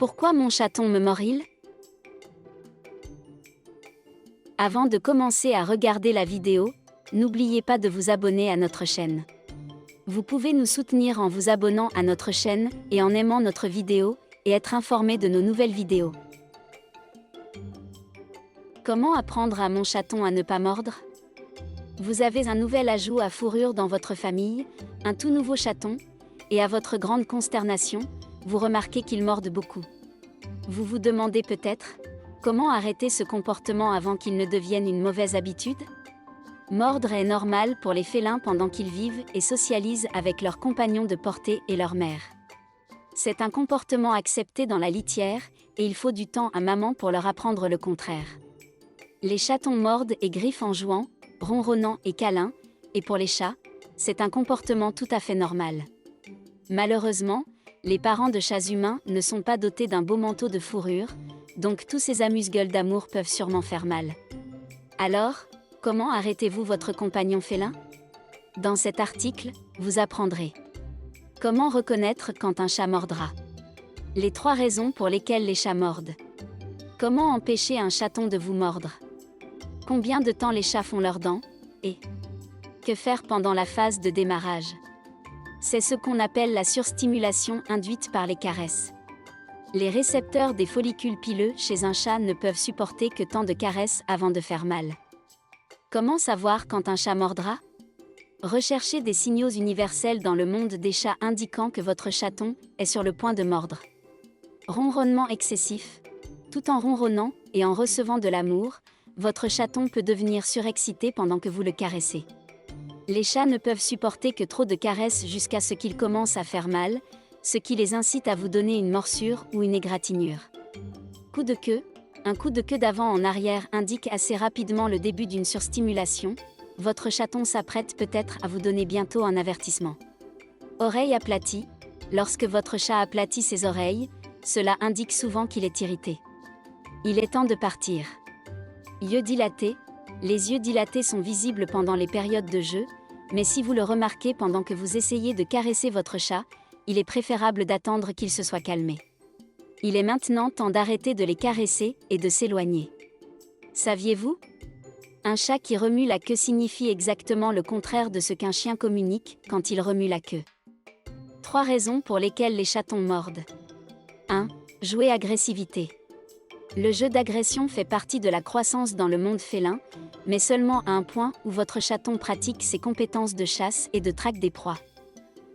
Pourquoi mon chaton me mord-il? Avant de commencer à regarder la vidéo, n'oubliez pas de vous abonner à notre chaîne. Vous pouvez nous soutenir en vous abonnant à notre chaîne et en aimant notre vidéo et être informé de nos nouvelles vidéos. Comment apprendre à mon chaton à ne pas mordre? Vous avez un nouvel ajout à fourrure dans votre famille, un tout nouveau chaton, et à votre grande consternation, vous remarquez qu'il morde beaucoup. Vous vous demandez peut-être, comment arrêter ce comportement avant qu'il ne devienne une mauvaise habitude? Mordre est normal pour les félins pendant qu'ils vivent et socialisent avec leurs compagnons de portée et leur mère. C'est un comportement accepté dans la litière, et il faut du temps à maman pour leur apprendre le contraire. Les chatons mordent et griffent en jouant, ronronnant et câlin, et pour les chats, c'est un comportement tout à fait normal. Malheureusement, les parents de chats humains ne sont pas dotés d'un beau manteau de fourrure, donc tous ces amuse-gueules d'amour peuvent sûrement faire mal. Alors, comment arrêtez-vous votre compagnon félin? Dans cet article, vous apprendrez comment reconnaître quand un chat mordra, les 3 raisons pour lesquelles les chats mordent, comment empêcher un chaton de vous mordre, combien de temps les chats font leurs dents, et que faire pendant la phase de démarrage. C'est ce qu'on appelle la surstimulation induite par les caresses. Les récepteurs des follicules pileux chez un chat ne peuvent supporter que tant de caresses avant de faire mal. Comment savoir quand un chat mordra? Recherchez des signaux universels dans le monde des chats indiquant que votre chaton est sur le point de mordre. Ronronnement excessif. Tout en ronronnant et en recevant de l'amour, votre chaton peut devenir surexcité pendant que vous le caressez. Les chats ne peuvent supporter que trop de caresses jusqu'à ce qu'ils commencent à faire mal, ce qui les incite à vous donner une morsure ou une égratignure. Coup de queue. Un coup de queue d'avant en arrière indique assez rapidement le début d'une surstimulation. Votre chaton s'apprête peut-être à vous donner bientôt un avertissement. Oreille aplatie. Lorsque votre chat aplatit ses oreilles, cela indique souvent qu'il est irrité. Il est temps de partir. Yeux dilatés. Les yeux dilatés sont visibles pendant les périodes de jeu, mais si vous le remarquez pendant que vous essayez de caresser votre chat, il est préférable d'attendre qu'il se soit calmé. Il est maintenant temps d'arrêter de les caresser et de s'éloigner. Saviez-vous? Un chat qui remue la queue signifie exactement le contraire de ce qu'un chien communique quand il remue la queue. 3 raisons pour lesquelles les chatons mordent. 1. Jouer agressivité. Le jeu d'agression fait partie de la croissance dans le monde félin, mais seulement à un point où votre chaton pratique ses compétences de chasse et de traque des proies.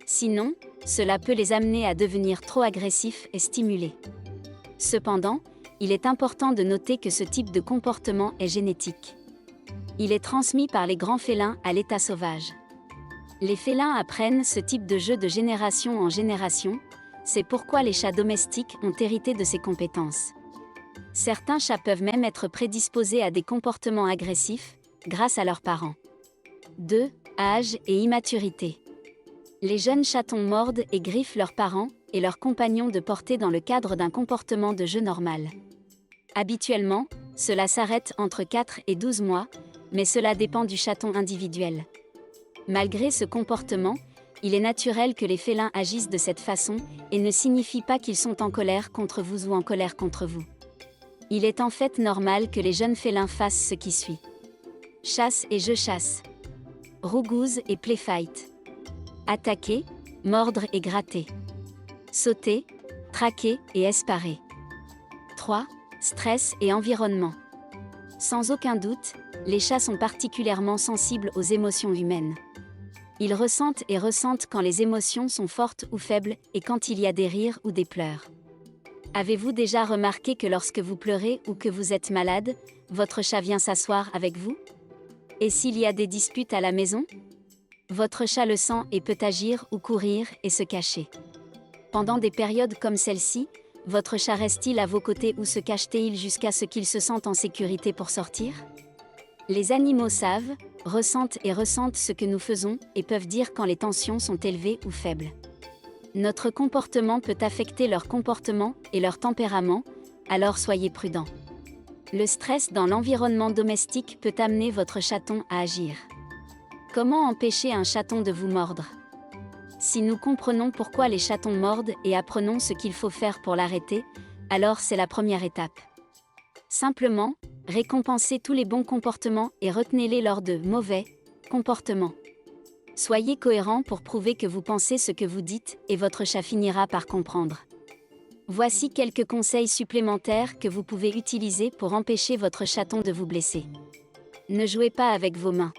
Sinon, cela peut les amener à devenir trop agressifs et stimulés. Cependant, il est important de noter que ce type de comportement est génétique. Il est transmis par les grands félins à l'état sauvage. Les félins apprennent ce type de jeu de génération en génération, c'est pourquoi les chats domestiques ont hérité de ces compétences. Certains chats peuvent même être prédisposés à des comportements agressifs, grâce à leurs parents. 2. Âge et immaturité. Les jeunes chatons mordent et griffent leurs parents et leurs compagnons de portée dans le cadre d'un comportement de jeu normal. Habituellement, cela s'arrête entre 4 et 12 mois, mais cela dépend du chaton individuel. Malgré ce comportement, il est naturel que les félins agissent de cette façon et ne signifie pas qu'ils sont en colère contre vous ou en colère contre vous. Il est en fait normal que les jeunes félins fassent ce qui suit. Chasse et je chasse. Rougouze et play fight. Attaquer, mordre et gratter. Sauter, traquer et esparer. 3. Stress et environnement. Sans aucun doute, les chats sont particulièrement sensibles aux émotions humaines. Ils ressentent et ressentent quand les émotions sont fortes ou faibles et quand il y a des rires ou des pleurs. Avez-vous déjà remarqué que lorsque vous pleurez ou que vous êtes malade, votre chat vient s'asseoir avec vous? Et s'il y a des disputes à la maison? Votre chat le sent et peut agir ou courir et se cacher. Pendant des périodes comme celle-ci, votre chat reste-t-il à vos côtés ou se cache-t-il jusqu'à ce qu'il se sente en sécurité pour sortir? Les animaux savent, ressentent ce que nous faisons et peuvent dire quand les tensions sont élevées ou faibles. Notre comportement peut affecter leur comportement et leur tempérament, alors soyez prudents. Le stress dans l'environnement domestique peut amener votre chaton à agir. Comment empêcher un chaton de vous mordre? Si nous comprenons pourquoi les chatons mordent et apprenons ce qu'il faut faire pour l'arrêter, alors c'est la première étape. Simplement, récompensez tous les bons comportements et retenez-les lors de mauvais comportements. Soyez cohérent pour prouver que vous pensez ce que vous dites et votre chat finira par comprendre. Voici quelques conseils supplémentaires que vous pouvez utiliser pour empêcher votre chaton de vous blesser. Ne jouez pas avec vos mains.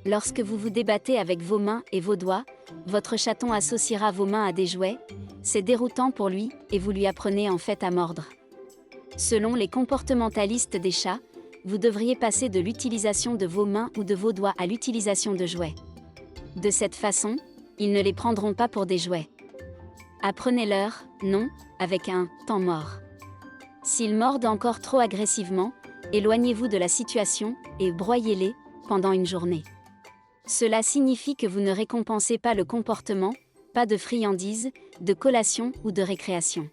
Lorsque vous vous débattez avec vos mains et vos doigts, votre chaton associera vos mains à des jouets, c'est déroutant pour lui et vous lui apprenez en fait à mordre. Selon les comportementalistes des chats, vous devriez passer de l'utilisation de vos mains ou de vos doigts à l'utilisation de jouets. De cette façon, ils ne les prendront pas pour des jouets. Apprenez-leur, non, avec un temps mort. S'ils mordent encore trop agressivement, éloignez-vous de la situation et broyez-les pendant une journée. Cela signifie que vous ne récompensez pas le comportement, pas de friandises, de collation ou de récréation.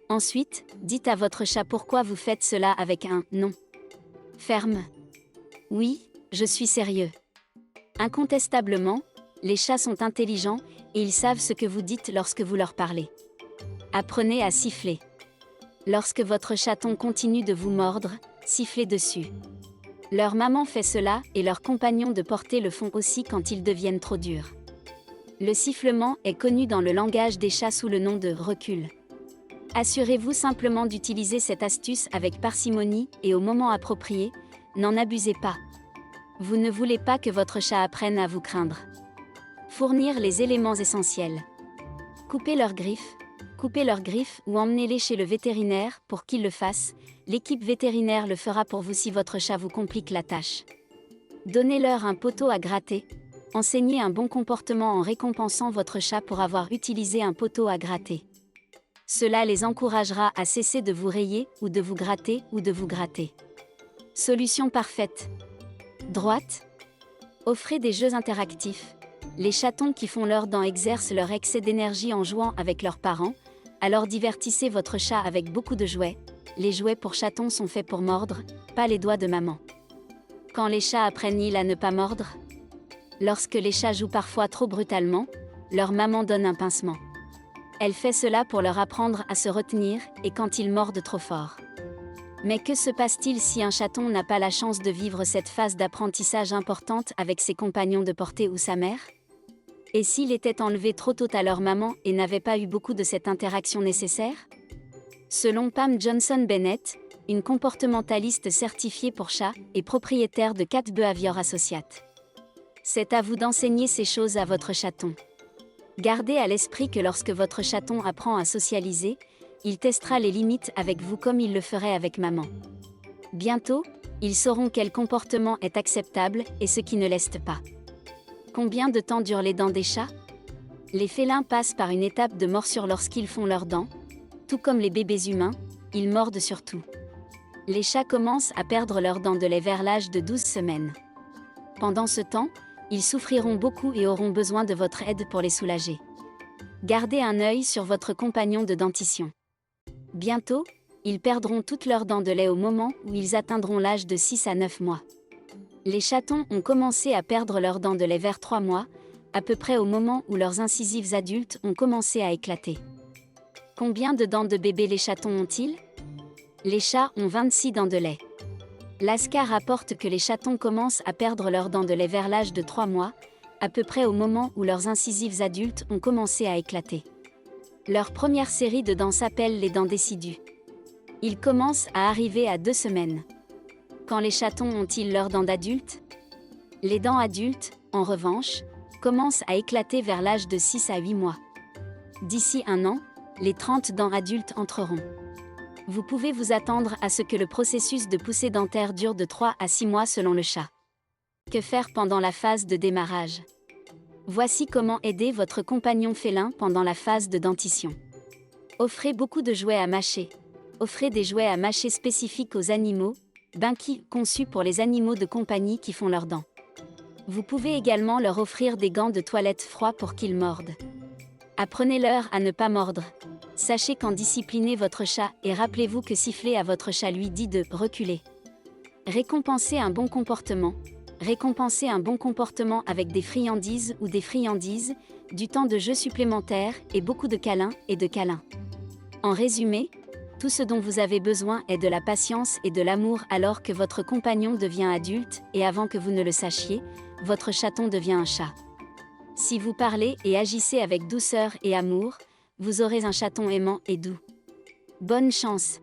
Ensuite, dites à votre chat pourquoi vous faites cela avec un « non ». Ferme. Oui, je suis sérieux. Incontestablement, les chats sont intelligents et ils savent ce que vous dites lorsque vous leur parlez. Apprenez à siffler. Lorsque votre chaton continue de vous mordre, sifflez dessus. Leur maman fait cela et leurs compagnons de portée le font aussi quand ils deviennent trop durs. Le sifflement est connu dans le langage des chats sous le nom de recul. Assurez-vous simplement d'utiliser cette astuce avec parcimonie et au moment approprié, n'en abusez pas. Vous ne voulez pas que votre chat apprenne à vous craindre. Fournir les éléments essentiels. Coupez leurs griffes ou emmenez-les chez le vétérinaire pour qu'il le fasse. L'équipe vétérinaire le fera pour vous si votre chat vous complique la tâche. Donnez-leur un poteau à gratter. Enseignez un bon comportement en récompensant votre chat pour avoir utilisé un poteau à gratter. Cela les encouragera à cesser de vous rayer ou de vous gratter ou de vous gratter. Solution parfaite. Droite. Offrez des jeux interactifs. Les chatons qui font leurs dents exercent leur excès d'énergie en jouant avec leurs parents, alors divertissez votre chat avec beaucoup de jouets. Les jouets pour chatons sont faits pour mordre, pas les doigts de maman. Quand les chats apprennent-ils à ne pas mordre? Lorsque les chats jouent parfois trop brutalement, leur maman donne un pincement. Elle fait cela pour leur apprendre à se retenir et quand ils mordent trop fort. Mais que se passe-t-il si un chaton n'a pas la chance de vivre cette phase d'apprentissage importante avec ses compagnons de portée ou sa mère? Et s'il était enlevé trop tôt à leur maman et n'avait pas eu beaucoup de cette interaction nécessaire? Selon Pam Johnson-Bennett, une comportementaliste certifiée pour chats et propriétaire de Cat Behavior Associates. C'est à vous d'enseigner ces choses à votre chaton. Gardez à l'esprit que lorsque votre chaton apprend à socialiser, il testera les limites avec vous comme il le ferait avec maman. Bientôt, ils sauront quel comportement est acceptable et ce qui ne l'est pas. Combien de temps durent les dents des chats? Les félins passent par une étape de morsure lorsqu'ils font leurs dents. Tout comme les bébés humains, ils mordent sur tout. Les chats commencent à perdre leurs dents de lait vers l'âge de 12 semaines. Pendant ce temps, ils souffriront beaucoup et auront besoin de votre aide pour les soulager. Gardez un œil sur votre compagnon de dentition. Bientôt, ils perdront toutes leurs dents de lait au moment où ils atteindront l'âge de 6 à 9 mois. Les chatons ont commencé à perdre leurs dents de lait vers 3 mois, à peu près au moment où leurs incisives adultes ont commencé à éclater. Combien de dents de bébé les chatons ont-ils? Les chats ont 26 dents de lait. Lasker rapporte que les chatons commencent à perdre leurs dents de lait vers l'âge de 3 mois, à peu près au moment où leurs incisives adultes ont commencé à éclater. Leur première série de dents s'appelle les dents décidues. Ils commencent à arriver à 2 semaines. Quand les chatons ont-ils leurs dents d'adultes? Les dents adultes, en revanche, commencent à éclater vers l'âge de 6 à 8 mois. D'ici 1 an, les 30 dents adultes entreront. Vous pouvez vous attendre à ce que le processus de poussée dentaire dure de 3 à 6 mois selon le chat. Que faire pendant la phase de démarrage? Voici comment aider votre compagnon félin pendant la phase de dentition. Offrez beaucoup de jouets à mâcher. Offrez des jouets à mâcher spécifiques aux animaux, Binky conçus pour les animaux de compagnie qui font leurs dents. Vous pouvez également leur offrir des gants de toilette froids pour qu'ils mordent. Apprenez-leur à ne pas mordre. Sachez quand discipliner votre chat et rappelez-vous que siffler à votre chat lui dit de reculer. Récompensez un bon comportement. Récompensez un bon comportement avec des friandises ou des friandises, du temps de jeu supplémentaire et beaucoup de câlins et de câlins. En résumé, Tout ce dont vous avez besoin est de la patience et de l'amour alors que votre compagnon devient adulte, et avant que vous ne le sachiez, votre chaton devient un chat. Si vous parlez et agissez avec douceur et amour, vous aurez un chaton aimant et doux. Bonne chance!